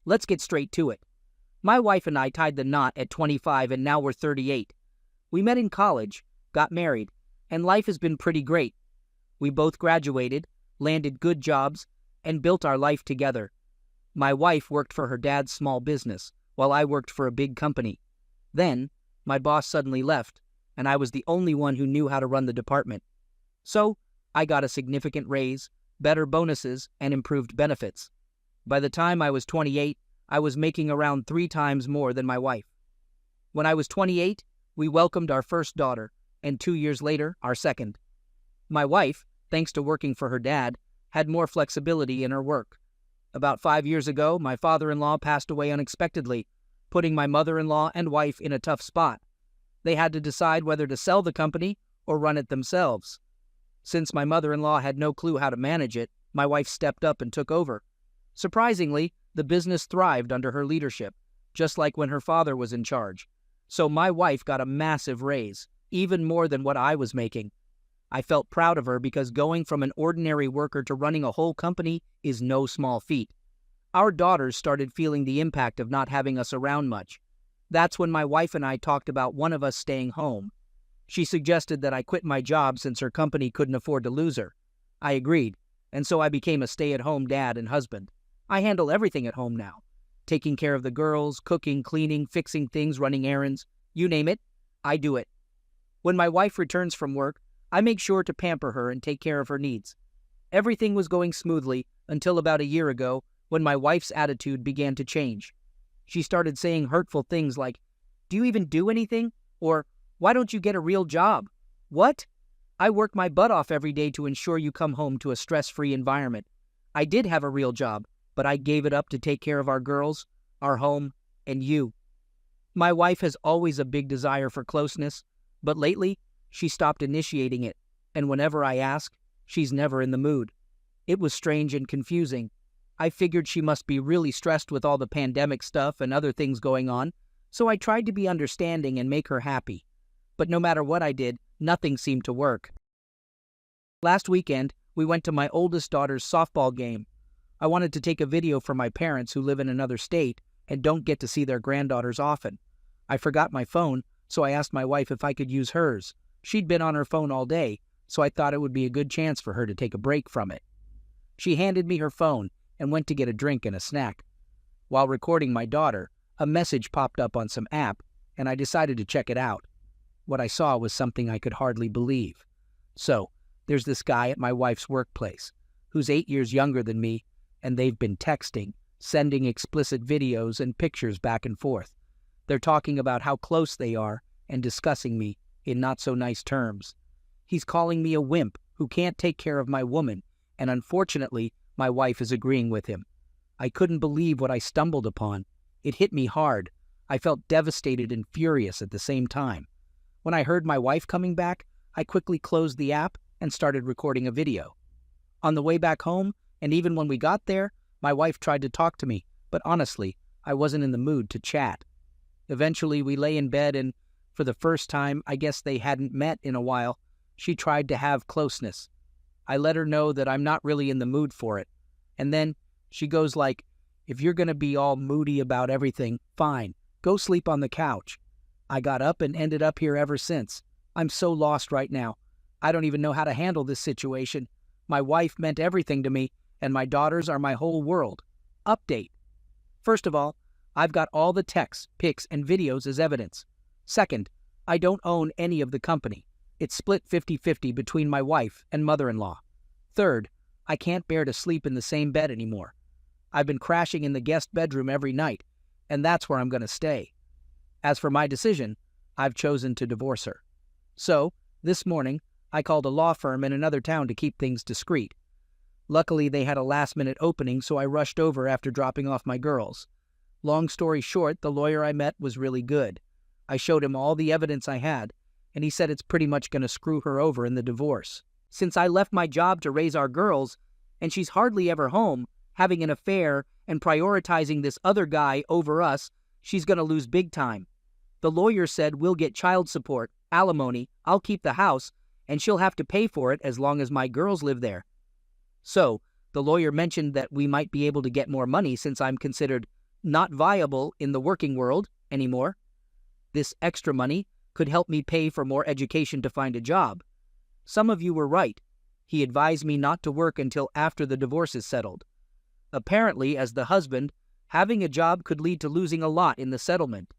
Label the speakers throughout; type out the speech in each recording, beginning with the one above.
Speaker 1: Let's get straight to it. My wife and I tied the knot at 25 and now we're 38. We met in college, got married, and life has been pretty great. We both graduated, landed good jobs, and built our life together. My wife worked for her dad's small business, while I worked for a big company. Then, my boss suddenly left, and I was the only one who knew how to run the department. So, I got a significant raise, better bonuses, and improved benefits. By the time I was 28, I was making around 3 times more than my wife. When I was 28, we welcomed our first daughter, and 2 years later, our second. My wife, thanks to working for her dad, had more flexibility in her work. About 5 years ago, my father-in-law passed away unexpectedly, putting my mother-in-law and wife in a tough spot. They had to decide whether to sell the company or run it themselves. Since my mother-in-law had no clue how to manage it, my wife stepped up and took over. Surprisingly, the business thrived under her leadership, just like when her father was in charge. So my wife got a massive raise, even more than what I was making. I felt proud of her because going from an ordinary worker to running a whole company is no small feat. Our daughters started feeling the impact of not having us around much. That's when my wife and I talked about one of us staying home. She suggested that I quit my job since her company couldn't afford to lose her. I agreed, and so I became a stay-at-home dad and husband. I handle everything at home now. Taking care of the girls, cooking, cleaning, fixing things, running errands. You name it, I do it. When my wife returns from work, I make sure to pamper her and take care of her needs. Everything was going smoothly until about a year ago when my wife's attitude began to change. She started saying hurtful things like, "Do you even do anything?" Or, "Why don't you get a real job?" What? I work my butt off every day to ensure you come home to a stress-free environment. I did have a real job, but I gave it up to take care of our girls, our home, and you. My wife has always a big desire for closeness, but lately, she stopped initiating it, and whenever I ask, she's never in the mood. It was strange and confusing. I figured she must be really stressed with all the pandemic stuff and other things going on, so I tried to be understanding and make her happy. But no matter what I did, nothing seemed to work. Last weekend, we went to my oldest daughter's softball game. I wanted to take a video for my parents who live in another state and don't get to see their granddaughters often. I forgot my phone, so I asked my wife if I could use hers. She'd been on her phone all day, so I thought it would be a good chance for her to take a break from it. She handed me her phone and went to get a drink and a snack. While recording my daughter, a message popped up on some app, and I decided to check it out. What I saw was something I could hardly believe. So, there's this guy at my wife's workplace, who's 8 years younger than me, and they've been texting, sending explicit videos and pictures back and forth. They're talking about how close they are and discussing me in not-so-nice terms. He's calling me a wimp who can't take care of my woman, and unfortunately, my wife is agreeing with him. I couldn't believe what I stumbled upon. It hit me hard. I felt devastated and furious at the same time. When I heard my wife coming back, I quickly closed the app and started recording a video. On the way back home, and even when we got there, my wife tried to talk to me, but honestly, I wasn't in the mood to chat. Eventually, we lay in bed and, for the first time I guess they hadn't met in a while, she tried to have closeness. I let her know that I'm not really in the mood for it. And then she goes like, "If you're going to be all moody about everything, fine, go sleep on the couch." I got up and ended up here ever since. I'm so lost right now. I don't even know how to handle this situation. My wife meant everything to me, and my daughters are my whole world. Update. First of all, I've got all the texts, pics, and videos as evidence. Second, I don't own any of the company. It's split 50-50 between my wife and mother-in-law. Third, I can't bear to sleep in the same bed anymore. I've been crashing in the guest bedroom every night, and that's where I'm going to stay. As for my decision, I've chosen to divorce her. So, this morning, I called a law firm in another town to keep things discreet. Luckily, they had a last-minute opening, so I rushed over after dropping off my girls. Long story short, the lawyer I met was really good. I showed him all the evidence I had, and he said it's pretty much going to screw her over in the divorce. Since I left my job to raise our girls, and she's hardly ever home, having an affair and prioritizing this other guy over us, she's going to lose big time. The lawyer said we'll get child support, alimony, I'll keep the house, and she'll have to pay for it as long as my girls live there. So, the lawyer mentioned that we might be able to get more money since I'm considered not viable in the working world anymore. This extra money could help me pay for more education to find a job. Some of you were right. He advised me not to work until after the divorce is settled. Apparently, as the husband, having a job could lead to losing a lot in the settlement.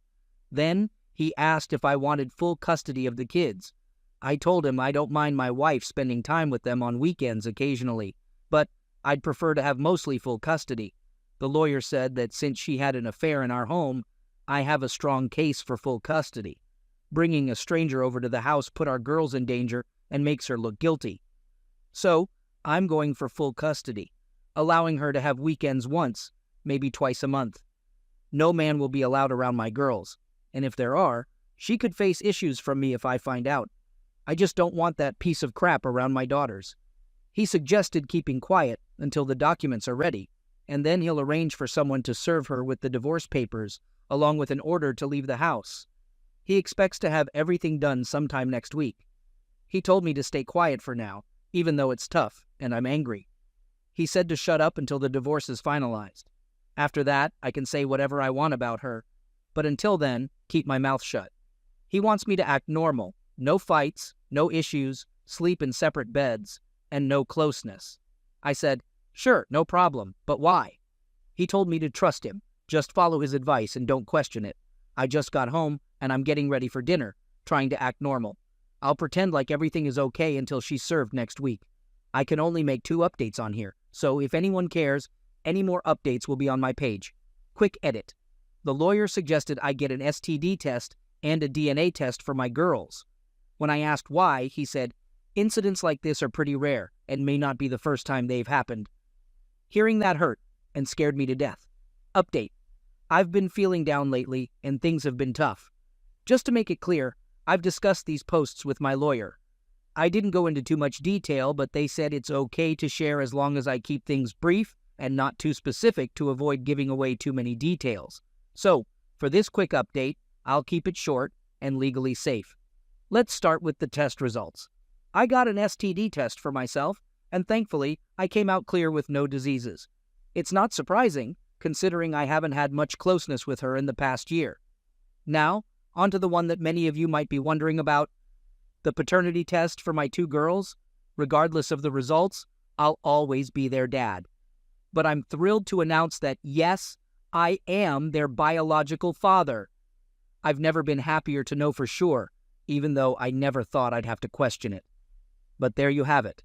Speaker 1: Then, he asked if I wanted full custody of the kids. I told him I don't mind my wife spending time with them on weekends occasionally, but I'd prefer to have mostly full custody. The lawyer said that since she had an affair in our home, I have a strong case for full custody. Bringing a stranger over to the house put our girls in danger and makes her look guilty. So, I'm going for full custody, allowing her to have weekends once, maybe twice a month. No man will be allowed around my girls, and if there are, she could face issues from me if I find out. I just don't want that piece of crap around my daughters. He suggested keeping quiet until the documents are ready, and then he'll arrange for someone to serve her with the divorce papers, along with an order to leave the house. He expects to have everything done sometime next week. He told me to stay quiet for now, even though it's tough, and I'm angry. He said to shut up until the divorce is finalized. After that, I can say whatever I want about her, but until then, keep my mouth shut. He wants me to act normal, no fights, no issues, sleep in separate beds, and no closeness. I said, sure, no problem, but why? He told me to trust him, just follow his advice and don't question it. I just got home, and I'm getting ready for dinner, trying to act normal. I'll pretend like everything is okay until she's served next week. I can only make 2 updates on here, so if anyone cares, any more updates will be on my page. Quick edit. The lawyer suggested I get an STD test and a DNA test for my girls. When I asked why, he said, incidents like this are pretty rare and may not be the first time they've happened. Hearing that hurt and scared me to death. Update. I've been feeling down lately and things have been tough. Just to make it clear, I've discussed these posts with my lawyer. I didn't go into too much detail, but they said it's okay to share as long as I keep things brief and not too specific to avoid giving away too many details. So, for this quick update, I'll keep it short and legally safe. Let's start with the test results. I got an STD test for myself, and thankfully, I came out clear with no diseases. It's not surprising, considering I haven't had much closeness with her in the past year. Now, on to the one that many of you might be wondering about. The paternity test for my 2 girls. Regardless of the results, I'll always be their dad. But I'm thrilled to announce that yes, I am their biological father. I've never been happier to know for sure, even though I never thought I'd have to question it. But there you have it.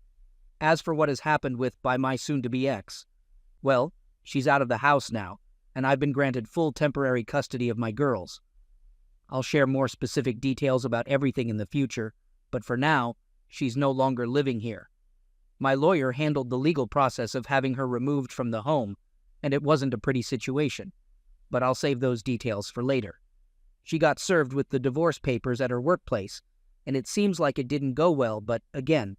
Speaker 1: As for what has happened by my soon-to-be ex, well, she's out of the house now, and I've been granted full temporary custody of my girls. I'll share more specific details about everything in the future, but for now, she's no longer living here. My lawyer handled the legal process of having her removed from the home, and it wasn't a pretty situation, but I'll save those details for later. She got served with the divorce papers at her workplace, and it seems like it didn't go well, but again,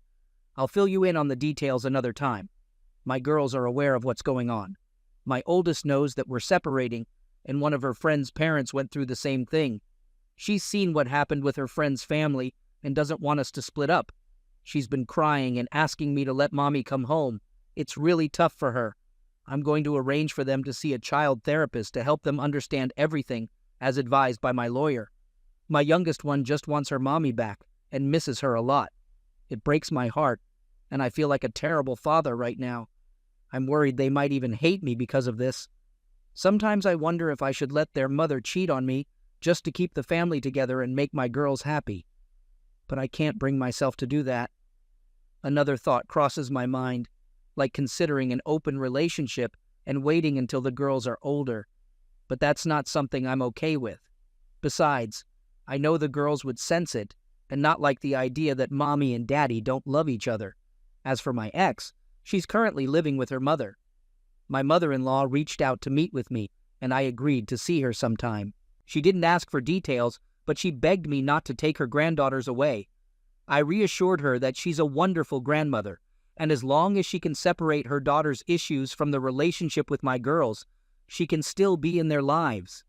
Speaker 1: I'll fill you in on the details another time. My girls are aware of what's going on. My oldest knows that we're separating, and one of her friend's parents went through the same thing. She's seen what happened with her friend's family and doesn't want us to split up. She's been crying and asking me to let mommy come home. It's really tough for her. I'm going to arrange for them to see a child therapist to help them understand everything, as advised by my lawyer. My youngest one just wants her mommy back and misses her a lot. It breaks my heart, and I feel like a terrible father right now. I'm worried they might even hate me because of this. Sometimes I wonder if I should let their mother cheat on me just to keep the family together and make my girls happy. But I can't bring myself to do that. Another thought crosses my mind, like considering an open relationship and waiting until the girls are older. But that's not something I'm okay with. Besides, I know the girls would sense it and not like the idea that mommy and daddy don't love each other. As for my ex, she's currently living with her mother. My mother-in-law reached out to meet with me, and I agreed to see her sometime. She didn't ask for details, but she begged me not to take her granddaughters away. I reassured her that she's a wonderful grandmother, and as long as she can separate her daughter's issues from the relationship with my girls, she can still be in their lives.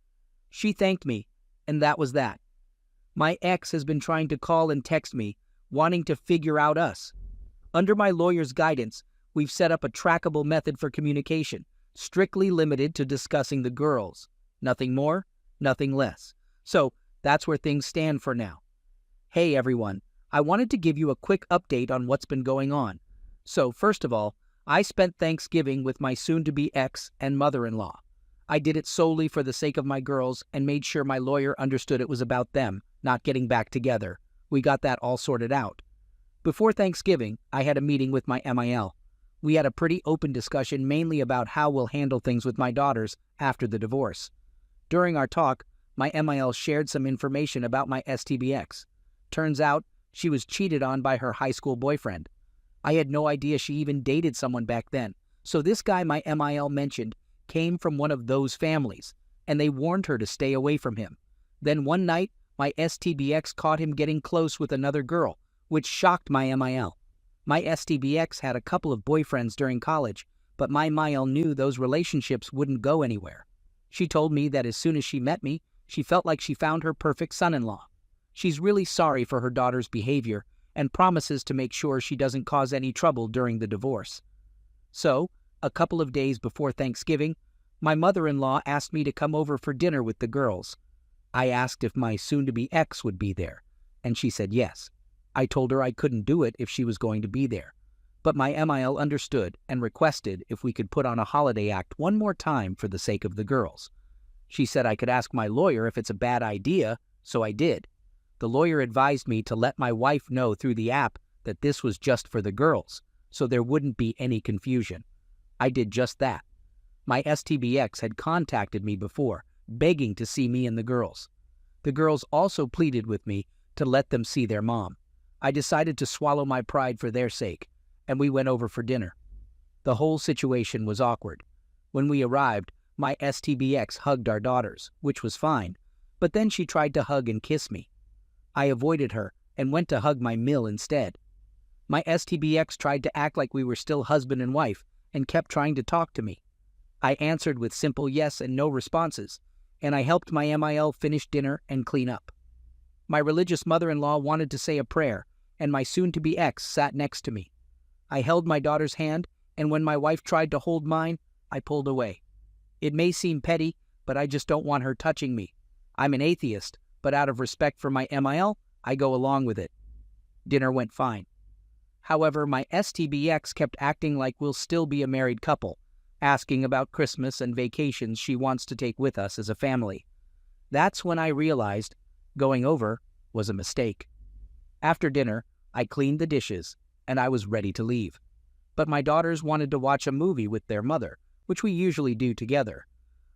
Speaker 1: She thanked me, and that was that. My ex has been trying to call and text me, wanting to figure out us. Under my lawyer's guidance, we've set up a trackable method for communication, strictly limited to discussing the girls. Nothing more, nothing less. So that's where things stand for now. Hey everyone, I wanted to give you a quick update on what's been going on. So first of all, I spent Thanksgiving with my soon-to-be ex and mother-in-law. I did it solely for the sake of my girls and made sure my lawyer understood it was about them, not getting back together. We got that all sorted out. Before Thanksgiving, I had a meeting with my MIL. We had a pretty open discussion mainly about how we'll handle things with my daughters after the divorce. During our talk, my MIL shared some information about my STBX. Turns out, she was cheated on by her high school boyfriend. I had no idea she even dated someone back then, so this guy my MIL mentioned came from one of those families, and they warned her to stay away from him. Then one night, my STBX caught him getting close with another girl, which shocked my MIL. My STBX had a couple of boyfriends during college, but my MIL knew those relationships wouldn't go anywhere. She told me that as soon as she met me, she felt like she found her perfect son-in-law. She's really sorry for her daughter's behavior and promises to make sure she doesn't cause any trouble during the divorce. So, a couple of days before Thanksgiving, my mother-in-law asked me to come over for dinner with the girls. I asked if my soon-to-be ex would be there, and she said yes. I told her I couldn't do it if she was going to be there, but my MIL understood and requested if we could put on a holiday act one more time for the sake of the girls. She said I could ask my lawyer if it's a bad idea, so I did. The lawyer advised me to let my wife know through the app that this was just for the girls, so there wouldn't be any confusion. I did just that. My STBX had contacted me before, begging to see me and the girls. The girls also pleaded with me to let them see their mom. I decided to swallow my pride for their sake, and we went over for dinner. The whole situation was awkward. When we arrived, my STBX hugged our daughters, which was fine, but then she tried to hug and kiss me. I avoided her and went to hug my MIL instead. My STBX tried to act like we were still husband and wife and kept trying to talk to me. I answered with simple yes and no responses, and I helped my MIL finish dinner and clean up. My religious mother-in-law wanted to say a prayer, and my soon-to-be ex sat next to me. I held my daughter's hand, and when my wife tried to hold mine, I pulled away. It may seem petty, but I just don't want her touching me. I'm an atheist, but out of respect for my MIL, I go along with it. Dinner went fine. However, my STBX kept acting like we'll still be a married couple, asking about Christmas and vacations she wants to take with us as a family. That's when I realized going over was a mistake. After dinner, I cleaned the dishes, and I was ready to leave. But my daughters wanted to watch a movie with their mother, which we usually do together.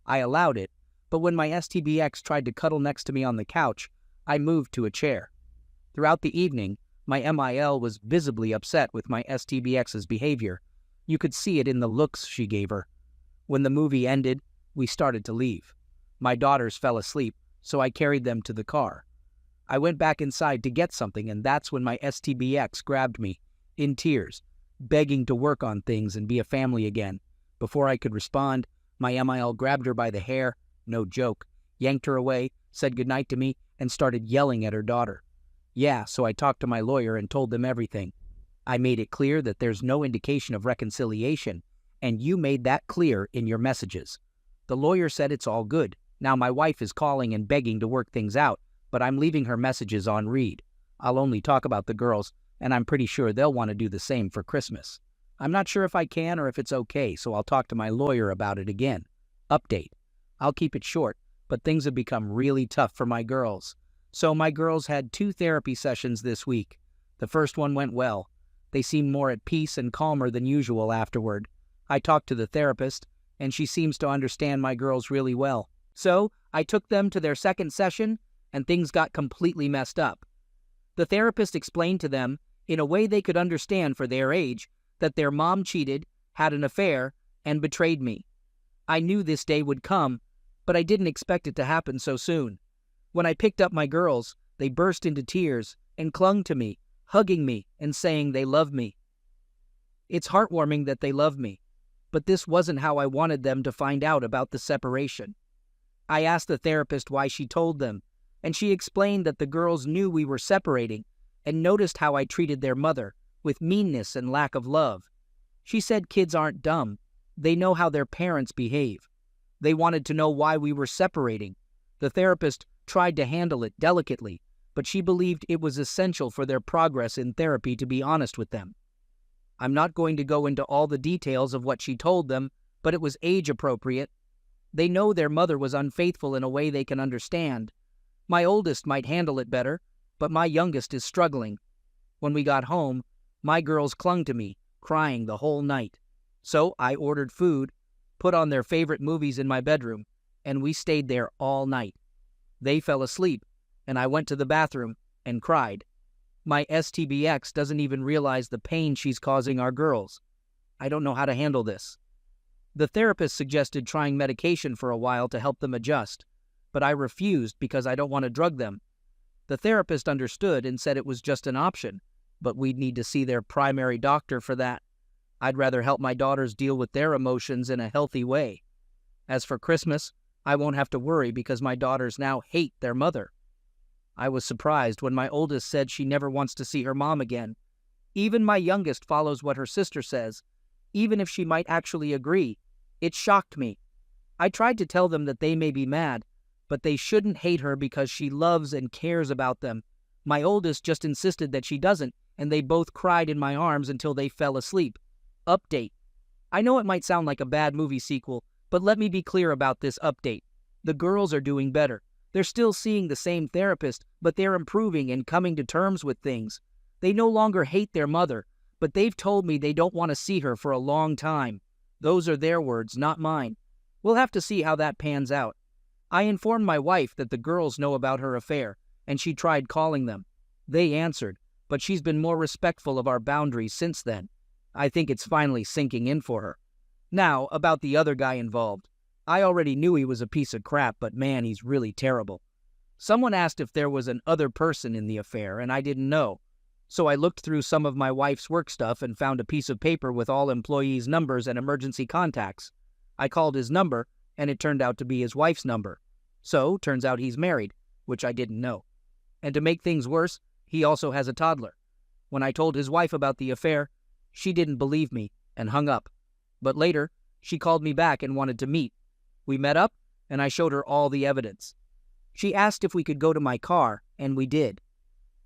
Speaker 1: I allowed it, but when my STBX tried to cuddle next to me on the couch, I moved to a chair. Throughout the evening, my MIL was visibly upset with my STBX's behavior. You could see it in the looks she gave her. When the movie ended, we started to leave. My daughters fell asleep, so I carried them to the car. I went back inside to get something, and that's when my STBX grabbed me, in tears, begging to work on things and be a family again. Before I could respond, my MIL grabbed her by the hair, no joke, yanked her away, said goodnight to me, and started yelling at her daughter. Yeah, so I talked to my lawyer and told them everything. I made it clear that there's no indication of reconciliation, and you made that clear in your messages. The lawyer said it's all good. Now my wife is calling and begging to work things out, but I'm leaving her messages on read. I'll only talk about the girls, and I'm pretty sure they'll want to do the same for Christmas. I'm not sure if I can or if it's okay, so I'll talk to my lawyer about it again. Update. I'll keep it short, but things have become really tough for my girls. So my girls had 2 therapy sessions this week. The first one went well. They seemed more at peace and calmer than usual afterward. I talked to the therapist, and she seems to understand my girls really well. So I took them to their second session, and things got completely messed up. The therapist explained to them, in a way they could understand for their age, that their mom cheated, had an affair, and betrayed me. I knew this day would come, but I didn't expect it to happen so soon. When I picked up my girls, they burst into tears and clung to me, hugging me and saying they love me. It's heartwarming that they love me, but this wasn't how I wanted them to find out about the separation. I asked the therapist why she told them, and she explained that the girls knew we were separating and noticed how I treated their mother, with meanness and lack of love. She said kids aren't dumb. They know how their parents behave. They wanted to know why we were separating. The therapist tried to handle it delicately, but she believed it was essential for their progress in therapy to be honest with them. I'm not going to go into all the details of what she told them, but it was age appropriate. They know their mother was unfaithful in a way they can understand. My oldest might handle it better, but my youngest is struggling. When we got home, my girls clung to me, crying the whole night. So I ordered food, put on their favorite movies in my bedroom, and we stayed there all night. They fell asleep, and I went to the bathroom and cried. My STBX doesn't even realize the pain she's causing our girls. I don't know how to handle this. The therapist suggested trying medication for a while to help them adjust, but I refused because I don't want to drug them. The therapist understood and said it was just an option, but we'd need to see their primary doctor for that. I'd rather help my daughters deal with their emotions in a healthy way. As for Christmas, I won't have to worry because my daughters now hate their mother. I was surprised when my oldest said she never wants to see her mom again. Even my youngest follows what her sister says, even if she might actually agree. It shocked me. I tried to tell them that they may be mad, but they shouldn't hate her because she loves and cares about them. My oldest just insisted that she doesn't, and they both cried in my arms until they fell asleep. Update. I know it might sound like a bad movie sequel, but let me be clear about this update. The girls are doing better. They're still seeing the same therapist, but they're improving and coming to terms with things. They no longer hate their mother, but they've told me they don't want to see her for a long time. Those are their words, not mine. We'll have to see how that pans out. I informed my wife that the girls know about her affair, and she tried calling them. They answered, but she's been more respectful of our boundaries since then. I think it's finally sinking in for her. Now, about the other guy involved. I already knew he was a piece of crap, but man, he's really terrible. Someone asked if there was an other person in the affair, and I didn't know. So I looked through some of my wife's work stuff and found a piece of paper with all employees' numbers and emergency contacts. I called his number, and it turned out to be his wife's number. So, turns out he's married, which I didn't know. And to make things worse, he also has a toddler. When I told his wife about the affair, she didn't believe me and hung up. But later, she called me back and wanted to meet. We met up, and I showed her all the evidence. She asked if we could go to my car, and we did.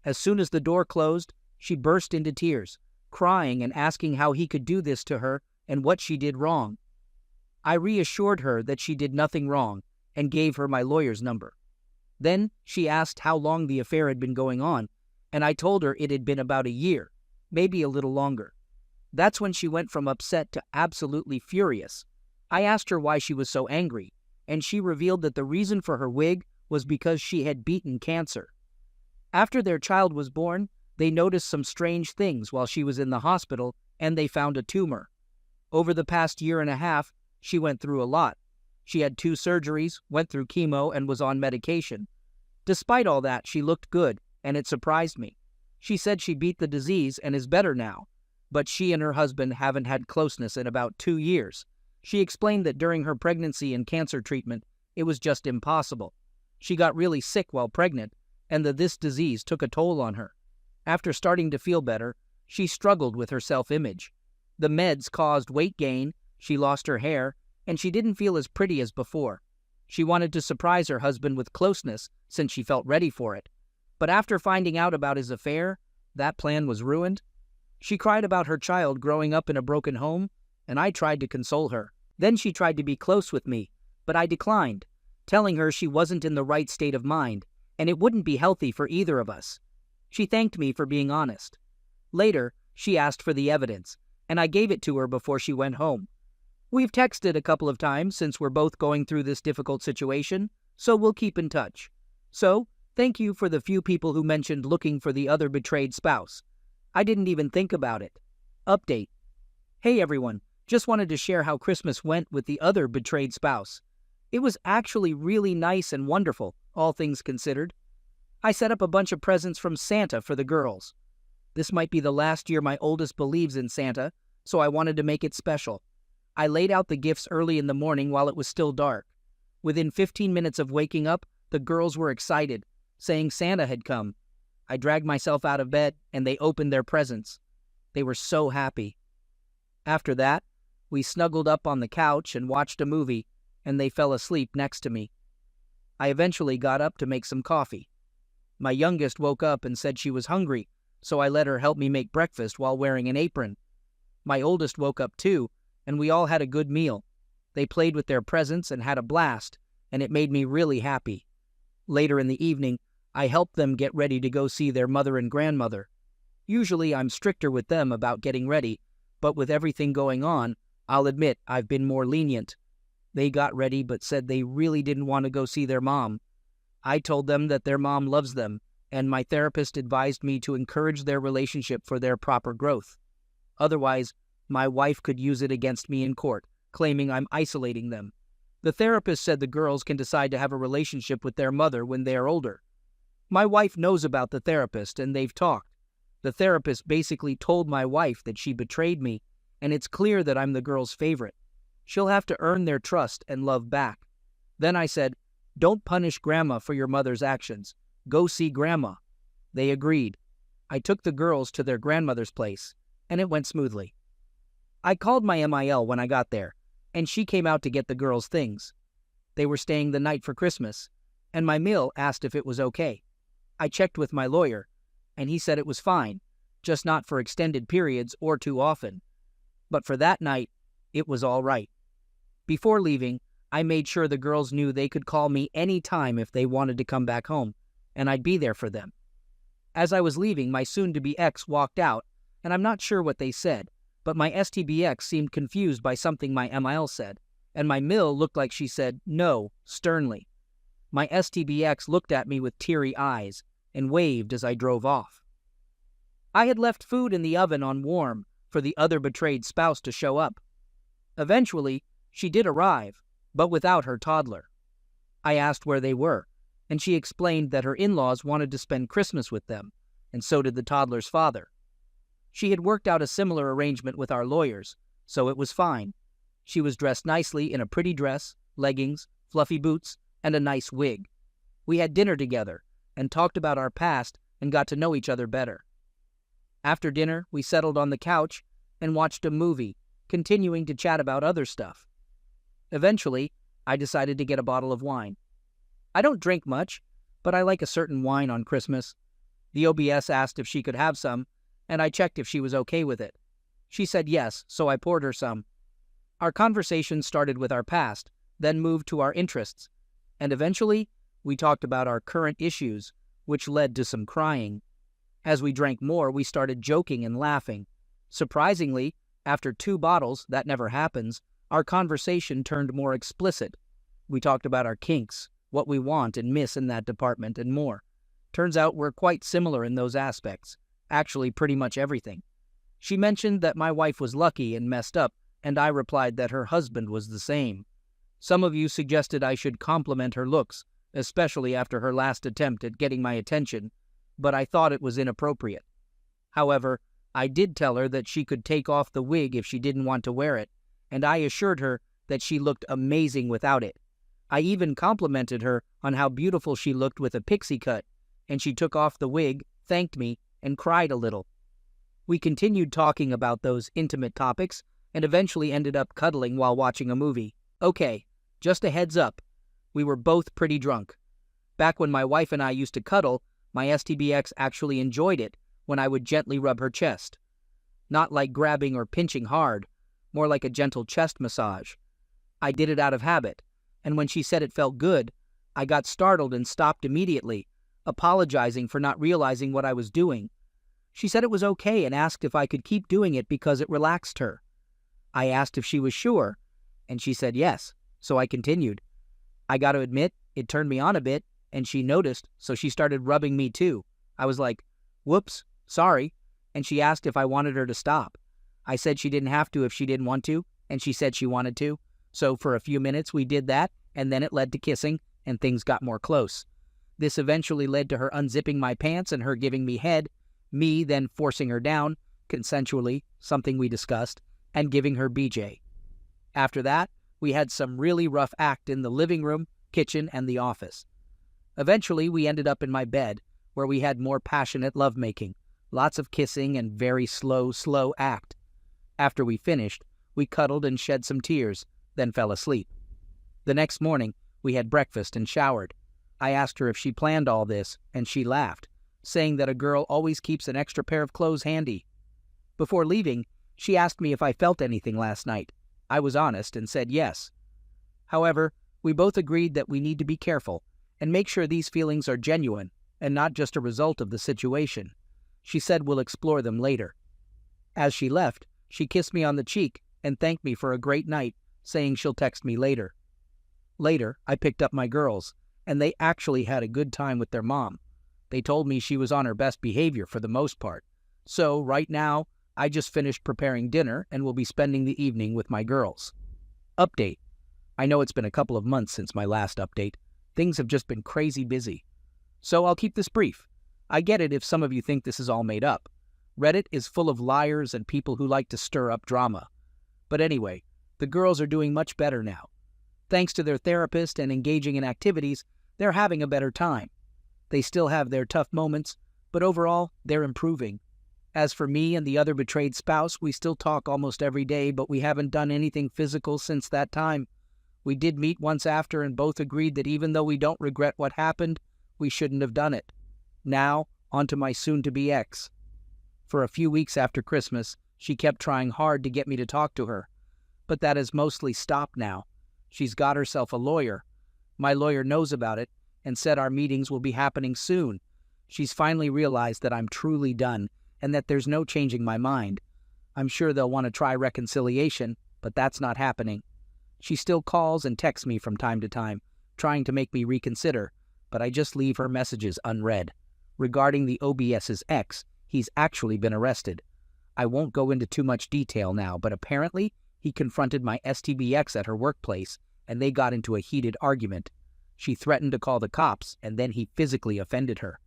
Speaker 1: As soon as the door closed, she burst into tears, crying and asking how he could do this to her and what she did wrong. I reassured her that she did nothing wrong and gave her my lawyer's number. Then she asked how long the affair had been going on, and I told her it had been about a year, maybe a little longer. That's when she went from upset to absolutely furious. I asked her why she was so angry, and she revealed that the reason for her wig was because she had beaten cancer. After their child was born, they noticed some strange things while she was in the hospital, and they found a tumor. Over the past year and a half, she went through a lot. She had 2 surgeries, went through chemo, and was on medication. Despite all that, she looked good, and it surprised me. She said she beat the disease and is better now, but she and her husband haven't had closeness in about 2 years. She explained that during her pregnancy and cancer treatment, it was just impossible. She got really sick while pregnant, and that this disease took a toll on her. After starting to feel better, she struggled with her self-image. The meds caused weight gain, she lost her hair, and she didn't feel as pretty as before. She wanted to surprise her husband with closeness since she felt ready for it. But after finding out about his affair, that plan was ruined. She cried about her child growing up in a broken home, and I tried to console her. Then she tried to be close with me, but I declined, telling her she wasn't in the right state of mind, and it wouldn't be healthy for either of us. She thanked me for being honest. Later, she asked for the evidence, and I gave it to her before she went home. We've texted a couple of times since we're both going through this difficult situation, so we'll keep in touch. So, thank you for the few people who mentioned looking for the other betrayed spouse. I didn't even think about it. Update. Hey everyone, just wanted to share how Christmas went with the other betrayed spouse. It was actually really nice and wonderful, all things considered. I set up a bunch of presents from Santa for the girls. This might be the last year my oldest believes in Santa, so I wanted to make it special. I laid out the gifts early in the morning while it was still dark. Within 15 minutes of waking up, the girls were excited, saying Santa had come. I dragged myself out of bed, and they opened their presents. They were so happy. After that, we snuggled up on the couch and watched a movie. and they fell asleep next to me. I eventually got up to make some coffee. My youngest woke up and said she was hungry, so I let her help me make breakfast while wearing an apron. My oldest woke up too, and we all had a good meal. They played with their presents and had a blast, and it made me really happy. Later in the evening, I helped them get ready to go see their mother and grandmother. Usually I'm stricter with them about getting ready, but with everything going on, I'll admit I've been more lenient. They got ready but said they really didn't want to go see their mom. I told them that their mom loves them, and my therapist advised me to encourage their relationship for their proper growth. Otherwise, my wife could use it against me in court, claiming I'm isolating them. The therapist said the girls can decide to have a relationship with their mother when they are older. My wife knows about the therapist, and they've talked. The therapist basically told my wife that she betrayed me, and it's clear that I'm the girl's favorite. She'll have to earn their trust and love back. Then I said, "Don't punish Grandma for your mother's actions. Go see Grandma." They agreed. I took the girls to their grandmother's place, and it went smoothly. I called my MIL when I got there, and she came out to get the girls' things. They were staying the night for Christmas, and my MIL asked if it was okay. I checked with my lawyer, and he said it was fine, just not for extended periods or too often. But for that night, it was all right. Before leaving, I made sure the girls knew they could call me any time if they wanted to come back home, and I'd be there for them. As I was leaving, my soon-to-be ex walked out, and I'm not sure what they said, but my STBX seemed confused by something my MIL said, and my MIL looked like she said no, sternly. My STBX looked at me with teary eyes and waved as I drove off. I had left food in the oven on warm for the other betrayed spouse to show up. Eventually, she did arrive, but without her toddler. I asked where they were, and she explained that her in-laws wanted to spend Christmas with them, and so did the toddler's father. She had worked out a similar arrangement with our lawyers, so it was fine. She was dressed nicely in a pretty dress, leggings, fluffy boots, and a nice wig. We had dinner together and talked about our past and got to know each other better. After dinner, we settled on the couch and watched a movie, continuing to chat about other stuff. Eventually, I decided to get a bottle of wine. I don't drink much, but I like a certain wine on Christmas. The OBS asked if she could have some, and I checked if she was okay with it. She said yes, so I poured her some. Our conversation started with our past, then moved to our interests, and eventually, we talked about our current issues, which led to some crying. As we drank more, we started joking and laughing. Surprisingly, after 2 bottles, that never happens, our conversation turned more explicit. We talked about our kinks, what we want and miss in that department, and more. Turns out we're quite similar in those aspects. Actually, pretty much everything. She mentioned that my wife was lucky and messed up, and I replied that her husband was the same. Some of you suggested I should compliment her looks, especially after her last attempt at getting my attention, but I thought it was inappropriate. However, I did tell her that she could take off the wig if she didn't want to wear it, and I assured her that she looked amazing without it. I even complimented her on how beautiful she looked with a pixie cut, and she took off the wig, thanked me, and cried a little. We continued talking about those intimate topics and eventually ended up cuddling while watching a movie. Okay, just a heads up, we were both pretty drunk. Back when my wife and I used to cuddle, my STBX actually enjoyed it when I would gently rub her chest. Not like grabbing or pinching hard, more like a gentle chest massage. I did it out of habit, and when she said it felt good, I got startled and stopped immediately, apologizing for not realizing what I was doing. She said it was okay and asked if I could keep doing it because it relaxed her. I asked if she was sure, and she said yes, so I continued. I got to admit, it turned me on a bit, and she noticed, so she started rubbing me too. I was like, "Whoops, sorry," and she asked if I wanted her to stop. I said she didn't have to if she didn't want to, and she said she wanted to. So for a few minutes we did that, and then it led to kissing, and things got more close. This eventually led to her unzipping my pants and her giving me head, me then forcing her down, consensually, something we discussed, and giving her BJ. After that, we had some really rough act in the living room, kitchen, and the office. Eventually, we ended up in my bed, where we had more passionate lovemaking, lots of kissing and very slow act. After we finished, we cuddled and shed some tears, then fell asleep. The next morning, we had breakfast and showered. I asked her if she planned all this, and she laughed, saying that a girl always keeps an extra pair of clothes handy. Before leaving, she asked me if I felt anything last night. I was honest and said yes. However, we both agreed that we need to be careful and make sure these feelings are genuine and not just a result of the situation. She said we'll explore them later. As she left, she kissed me on the cheek and thanked me for a great night, saying she'll text me later. Later, I picked up my girls, and they actually had a good time with their mom. They told me she was on her best behavior for the most part. So, right now, I just finished preparing dinner and will be spending the evening with my girls. Update. I know it's been a couple of months since my last update. Things have just been crazy busy. So I'll keep this brief. I get it if some of you think this is all made up. Reddit is full of liars and people who like to stir up drama. But anyway, the girls are doing much better now. Thanks to their therapist and engaging in activities, they're having a better time. They still have their tough moments, but overall, they're improving. As for me and the other betrayed spouse, we still talk almost every day, but we haven't done anything physical since that time. We did meet once after and both agreed that even though we don't regret what happened, we shouldn't have done it. Now, on to my soon-to-be ex. For a few weeks after Christmas, she kept trying hard to get me to talk to her. But that has mostly stopped now. She's got herself a lawyer. My lawyer knows about it and said our meetings will be happening soon. She's finally realized that I'm truly done and that there's no changing my mind. I'm sure they'll want to try reconciliation, but that's not happening. She still calls and texts me from time to time, trying to make me reconsider, but I just leave her messages unread. Regarding the OBS's ex, he's actually been arrested. I won't go into too much detail now, but apparently he confronted my STBX at her workplace, and they got into a heated argument. She threatened to call the cops, and then he physically offended her.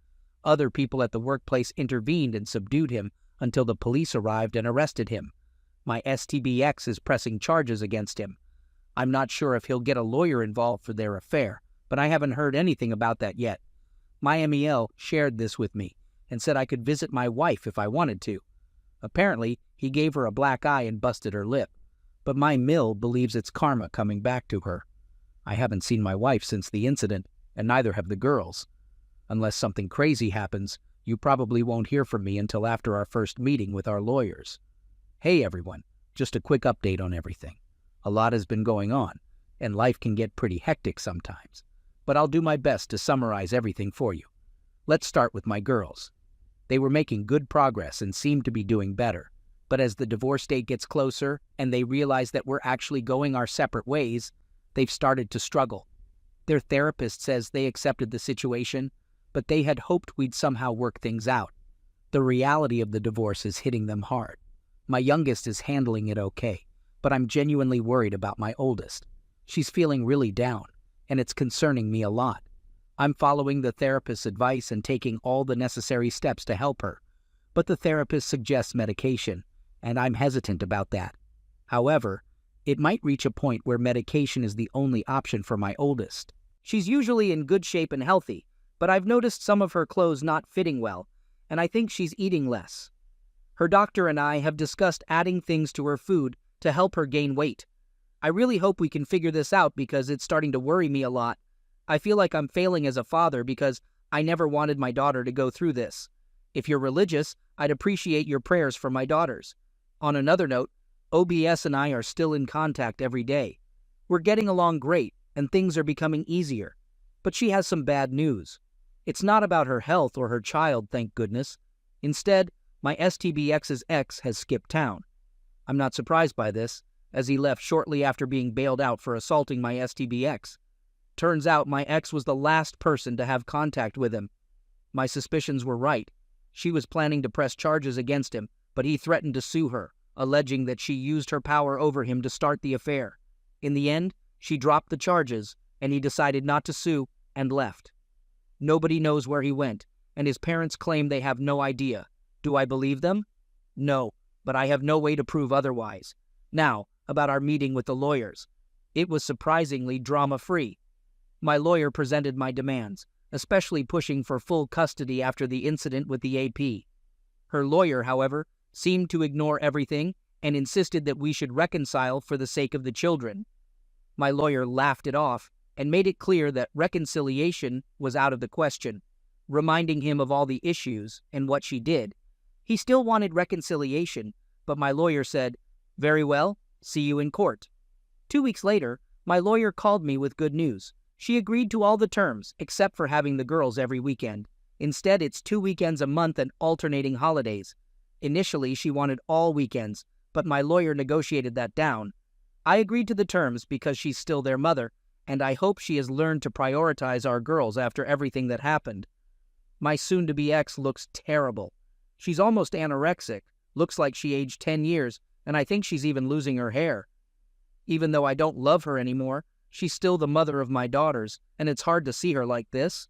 Speaker 1: Other people at the workplace intervened and subdued him until the police arrived and arrested him. My STBX is pressing charges against him. I'm not sure if he'll get a lawyer involved for their affair, but I haven't heard anything about that yet. My MEL shared this with me and said I could visit my wife if I wanted to. Apparently, he gave her a black eye and busted her lip, but my mill believes it's karma coming back to her. I haven't seen my wife since the incident, and neither have the girls. Unless something crazy happens, you probably won't hear from me until after our first meeting with our lawyers. Hey everyone, just a quick update on everything. A lot has been going on, and life can get pretty hectic sometimes, but I'll do my best to summarize everything for you. Let's start with my girls. They were making good progress and seemed to be doing better, but as the divorce date gets closer and they realize that we're actually going our separate ways, they've started to struggle. Their therapist says they accepted the situation, but they had hoped we'd somehow work things out. The reality of the divorce is hitting them hard. My youngest is handling it okay, but I'm genuinely worried about my oldest. She's feeling really down, and it's concerning me a lot. I'm following the therapist's advice and taking all the necessary steps to help her, but the therapist suggests medication, and I'm hesitant about that. However, it might reach a point where medication is the only option for my oldest. She's usually in good shape and healthy, but I've noticed some of her clothes not fitting well, and I think she's eating less. Her doctor and I have discussed adding things to her food to help her gain weight. I really hope we can figure this out because it's starting to worry me a lot. I feel like I'm failing as a father because I never wanted my daughter to go through this. If you're religious, I'd appreciate your prayers for my daughters. On another note, OBS and I are still in contact every day. We're getting along great, and things are becoming easier. But she has some bad news. It's not about her health or her child, thank goodness. Instead, my STBX's ex has skipped town. I'm not surprised by this, as he left shortly after being bailed out for assaulting my STBX. Turns out my ex was the last person to have contact with him. My suspicions were right. She was planning to press charges against him, but he threatened to sue her, alleging that she used her power over him to start the affair. In the end, she dropped the charges, and he decided not to sue and left. Nobody knows where he went, and his parents claim they have no idea. Do I believe them? No, but I have no way to prove otherwise. Now, about our meeting with the lawyers. It was surprisingly drama-free. My lawyer presented my demands, especially pushing for full custody after the incident with the AP. Her lawyer, however, seemed to ignore everything and insisted that we should reconcile for the sake of the children. My lawyer laughed it off and made it clear that reconciliation was out of the question, reminding him of all the issues and what she did. He still wanted reconciliation, but my lawyer said, "Very well, see you in court." 2 weeks later, my lawyer called me with good news. She agreed to all the terms, except for having the girls every weekend. Instead, it's 2 weekends a month and alternating holidays. Initially, she wanted all weekends, but my lawyer negotiated that down. I agreed to the terms because she's still their mother, and I hope she has learned to prioritize our girls after everything that happened. My soon-to-be ex looks terrible. She's almost anorexic, looks like she aged 10 years, and I think she's even losing her hair. Even though I don't love her anymore, she's still the mother of my daughters, and it's hard to see her like this.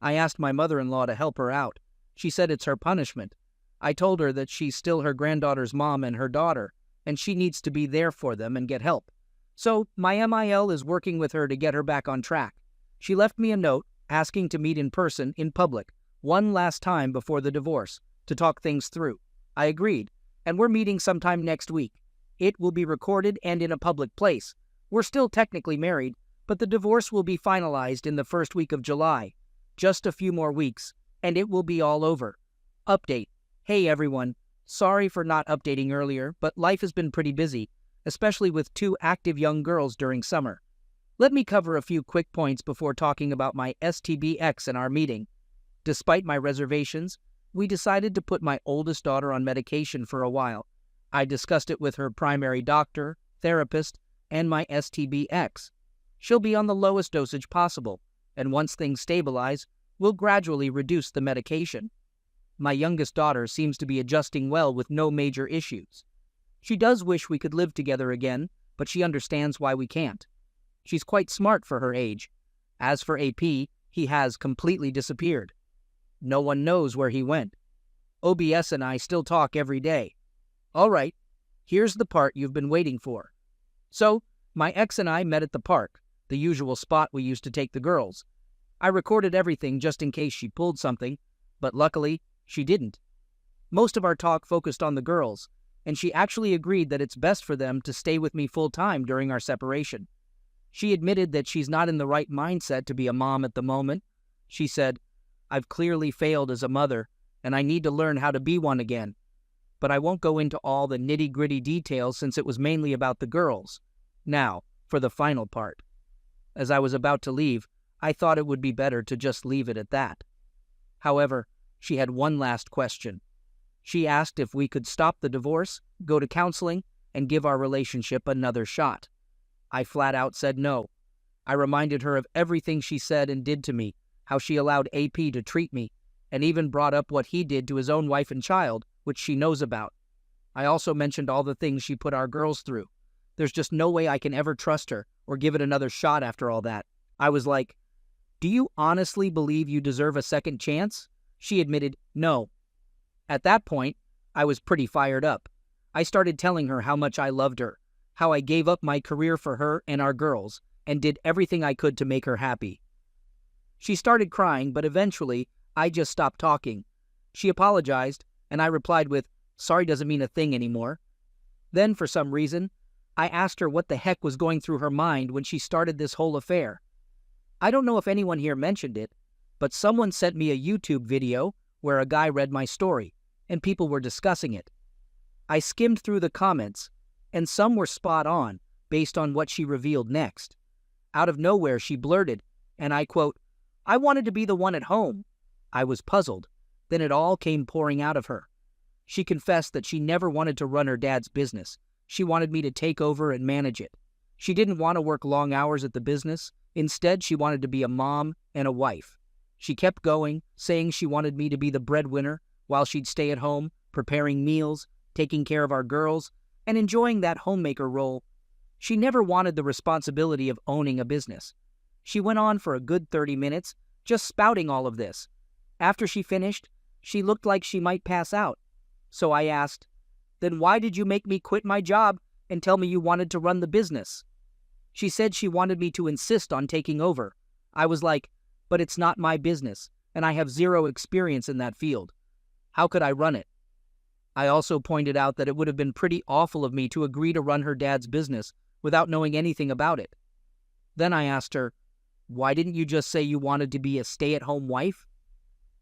Speaker 1: I asked my mother-in-law to help her out. She said it's her punishment. I told her that she's still her granddaughter's mom and her daughter, and she needs to be there for them and get help. So my MIL is working with her to get her back on track. She left me a note asking to meet in person, in public, one last time before the divorce, to talk things through. I agreed, and we're meeting sometime next week. It will be recorded and in a public place. We're still technically married, but the divorce will be finalized in the first week of July. Just a few more weeks, and it will be all over. Update. Hey everyone, sorry for not updating earlier, but life has been pretty busy, especially with 2 active young girls during summer. Let me cover a few quick points before talking about my STBX and our meeting. Despite my reservations, we decided to put my oldest daughter on medication for a while. I discussed it with her primary doctor, therapist, and my STBX. She'll be on the lowest dosage possible, and once things stabilize, we'll gradually reduce the medication. My youngest daughter seems to be adjusting well with no major issues. She does wish we could live together again, but she understands why we can't. She's quite smart for her age. As for AP, he has completely disappeared. No one knows where he went. OBS and I still talk every day. All right, here's the part you've been waiting for. So, my ex and I met at the park, the usual spot we used to take the girls. I recorded everything just in case she pulled something, but luckily, she didn't. Most of our talk focused on the girls, and she actually agreed that it's best for them to stay with me full-time during our separation. She admitted that she's not in the right mindset to be a mom at the moment. She said, "I've clearly failed as a mother, and I need to learn how to be one again." But I won't go into all the nitty-gritty details since it was mainly about the girls. Now, for the final part. As I was about to leave, I thought it would be better to just leave it at that. However, she had one last question. She asked if we could stop the divorce, go to counseling, and give our relationship another shot. I flat out said no. I reminded her of everything she said and did to me, how she allowed AP to treat me, and even brought up what he did to his own wife and child, which she knows about. I also mentioned all the things she put our girls through. There's just no way I can ever trust her or give it another shot after all that. I was like, "Do you honestly believe you deserve a second chance?" She admitted no. At that point, I was pretty fired up. I started telling her how much I loved her, how I gave up my career for her and our girls, and did everything I could to make her happy. She started crying, but eventually, I just stopped talking. She apologized, and I replied with, "Sorry doesn't mean a thing anymore." Then, for some reason, I asked her what the heck was going through her mind when she started this whole affair. I don't know if anyone here mentioned it, but someone sent me a YouTube video where a guy read my story, and people were discussing it. I skimmed through the comments, and some were spot on, based on what she revealed next. Out of nowhere, she blurted, and I quote, "I wanted to be the one at home." I was puzzled. Then it all came pouring out of her. She confessed that she never wanted to run her dad's business. She wanted me to take over and manage it. She didn't want to work long hours at the business. Instead, she wanted to be a mom and a wife. She kept going, saying she wanted me to be the breadwinner while she'd stay at home, preparing meals, taking care of our girls, and enjoying that homemaker role. She never wanted the responsibility of owning a business. She went on for a good 30 minutes, just spouting all of this. After she finished, she looked like she might pass out. So I asked, "Then why did you make me quit my job and tell me you wanted to run the business?" She said she wanted me to insist on taking over. I was like, "But it's not my business, and I have zero experience in that field. How could I run it?" I also pointed out that it would have been pretty awful of me to agree to run her dad's business without knowing anything about it. Then I asked her, "Why didn't you just say you wanted to be a stay-at-home wife?"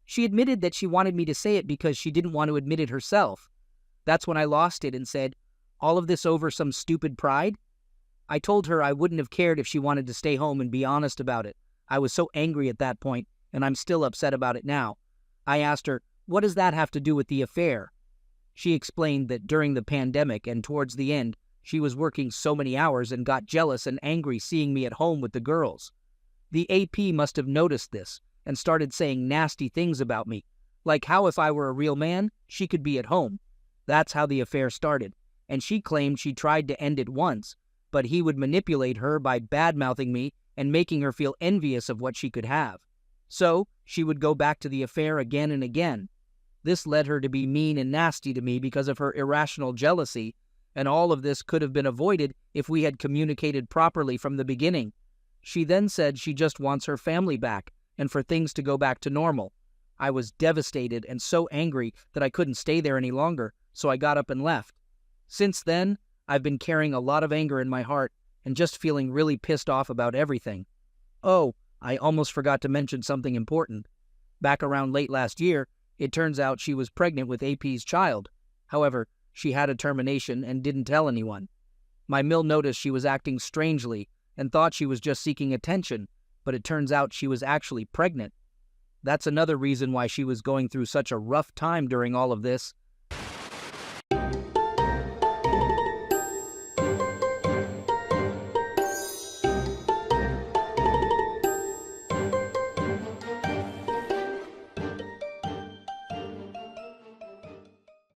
Speaker 1: She admitted that she wanted me to say it because she didn't want to admit it herself. That's when I lost it and said, "All of this over some stupid pride?" I told her I wouldn't have cared if she wanted to stay home and be honest about it. I was so angry at that point, and I'm still upset about it now. I asked her, "What does that have to do with the affair?" She explained that during the pandemic and towards the end, she was working so many hours and got jealous and angry seeing me at home with the girls. The AP must have noticed this and started saying nasty things about me, like how if I were a real man, she could be at home. That's how the affair started, and she claimed she tried to end it once, but he would manipulate her by bad-mouthing me and making her feel envious of what she could have. So, she would go back to the affair again and again. This led her to be mean and nasty to me because of her irrational jealousy, and all of this could have been avoided if we had communicated properly from the beginning. She then said she just wants her family back and for things to go back to normal. I was devastated and so angry that I couldn't stay there any longer, so I got up and left. Since then, I've been carrying a lot of anger in my heart and just feeling really pissed off about everything. Oh, I almost forgot to mention something important. Back around late last year, it turns out she was pregnant with AP's child. However, she had a termination and didn't tell anyone. My mill noticed she was acting strangely and thought she was just seeking attention, but it turns out she was actually pregnant. That's another reason why she was going through such a rough time during all of this,